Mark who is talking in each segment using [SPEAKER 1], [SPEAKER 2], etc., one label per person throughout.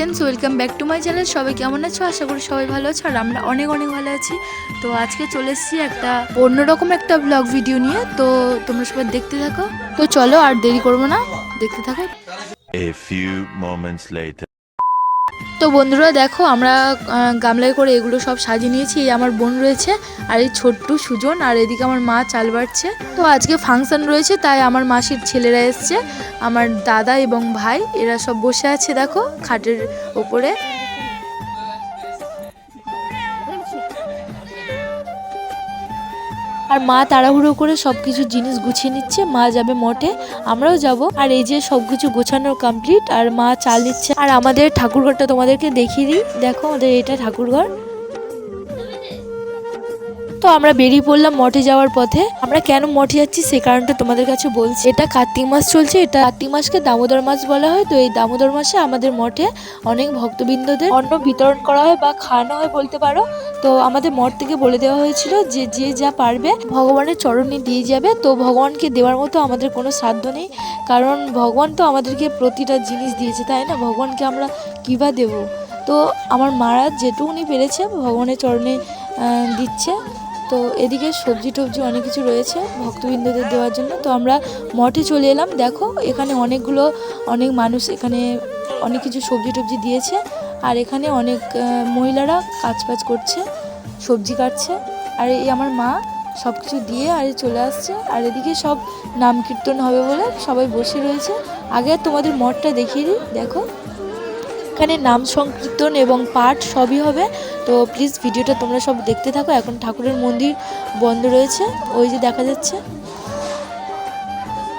[SPEAKER 1] Friends, welcome back to my channel. সবাই কেমন আছো? আশা করি সবাই ভালো আছো, আর আমরা অনেক অনেক ভালো আছি। তো আজকে চলে এসেছি একটা অন্যরকম একটা ব্লগ ভিডিও নিয়ে। তো তোমরা সবাই দেখতে থাকো। তো চলো আর দেরি করবো না, দেখতে থাকো।
[SPEAKER 2] A few moments later.
[SPEAKER 1] তো বন্ধুরা দেখো, আমরা গামলায় করে এগুলো সব সাজিয়ে নিয়েছি। এই আমার বোন রয়েছে, আর এই ছোট্ট সুজন, আর এদিকে আমার মা চাল বাড়ছে। তো আজকে ফাংশন রয়েছে, তাই আমার মাসির ছেলেরা এসছে, আমার দাদা এবং ভাই, এরা সব বসে আছে দেখো খাটের ওপরে। আর মা তাড়াহুড়ো করে সবকিছু জিনিস গুছিয়ে নিচ্ছে, মা যাবে মঠে, আমরাও যাব। আর এই যে সবকিছু গোছানো কমপ্লিট, আর মা চাল দিচ্ছে। আর আমাদের ঠাকুরঘরটা তোমাদেরকে দেখিয়ে দিই, দেখো আমাদের এটা ঠাকুরঘর। তো আমরা বেরিয়ে পড়লাম মঠে যাওয়ার পথে। আমরা কেন মঠে যাচ্ছি সে কারণটা তোমাদের কাছে বলছি। এটা কার্তিক মাস চলছে, এটা কার্তিক মাসকে দামোদর মাস বলা হয়। তো এই দামোদর মাসে আমাদের মঠে অনেক ভক্তবৃন্দদের অন্ন বিতরণ করা হয় বা খাওয়ানো হয় বলতে পারো। তো আমাদের মঠ থেকে বলে দেওয়া হয়েছিল যে যে যা পারবে ভগবানের চরণে দিয়ে যাবে। তো ভগবানকে দেওয়ার মতো আমাদের কোনো সাধ্য নেই, কারণ ভগবান তো আমাদেরকে প্রতিটা জিনিস দিয়েছে, তাই না? ভগবানকে আমরা কিবা দেব? তো আমার মারা যেটুকুনি পেরেছে ভগবানের চরণে দিচ্ছে। তো এদিকে সবজি টবজি অনেক কিছু রয়েছে ভক্তবৃন্দদের দেওয়ার জন্য। তো আমরা মঠে চলে এলাম, দেখো এখানে অনেক মানুষ এখানে অনেক কিছু সবজি টবজি দিয়েছে। আর এখানে অনেক মহিলারা কাজ করছে, সবজি কাটছে। আর এই আমার মা সব কিছু দিয়ে আর চলে আসছে। আর এদিকে সব নাম কীর্তন হবে বলে সবাই বসে রয়েছে। আগে তোমাদের মঠটা দেখিয়ে দিই, দেখো এখানে নাম সংকীর্তন এবং পাঠ সবই হবে। তো প্লিজ ভিডিওটা তোমরা সব দেখতে থাকো। এখন ঠাকুরের মন্দির বন্ধ রয়েছে, ওই যে দেখা যাচ্ছে।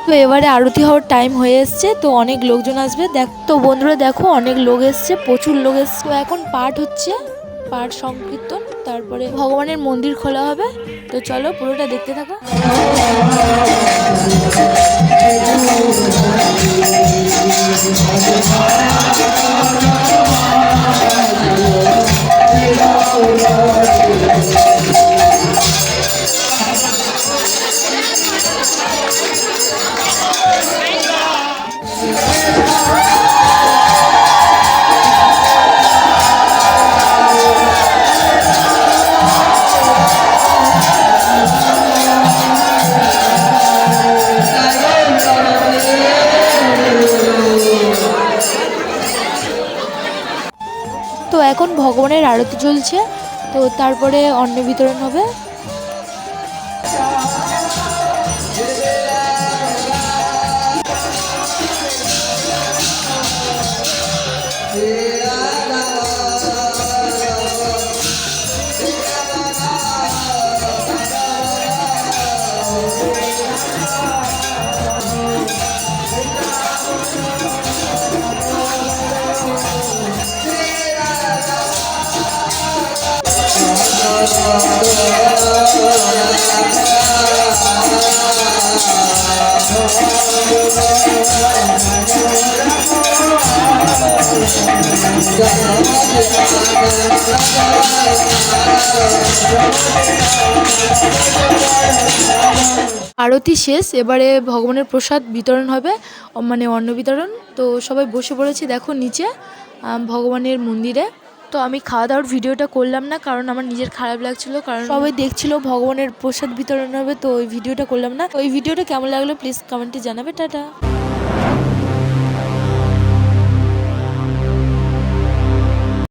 [SPEAKER 1] তো এবারে আরতি হওয়ার টাইম হয়ে এসছে, তো অনেক লোকজন আসবে। তো বন্ধুরা দেখো অনেক লোক এসছে, প্রচুর লোক এসছে। তো এখন পাঠ হচ্ছে, পাঠ সংকীর্তন, তারপরে ভগবানের মন্দির খোলা হবে। তো চলো পুরোটা দেখতে থাকো। তো এখন ভগবানের আরতি চলছে, তো তারপরে অন্ন বিতরণ হবে। আরতি শেষ, এবারে ভগবানের প্রসাদ বিতরণ হবে, মানে অন্ন বিতরণ। তো সবাই বসে পড়েছে দেখো নিচে ভগবানের মন্দিরে। তো আমি খাওয়া দাওয়ার ভিডিওটা করলাম না, কারণ আমার নিজের খারাপ লাগছিল, কারণ সবাই দেখছিল ভগবানের প্রসাদ বিতরণ হবে, তো ওই ভিডিওটা করলাম না। তো ওই ভিডিওটা কেমন লাগলো প্লিজ কমেন্টে জানাবে। টাটা।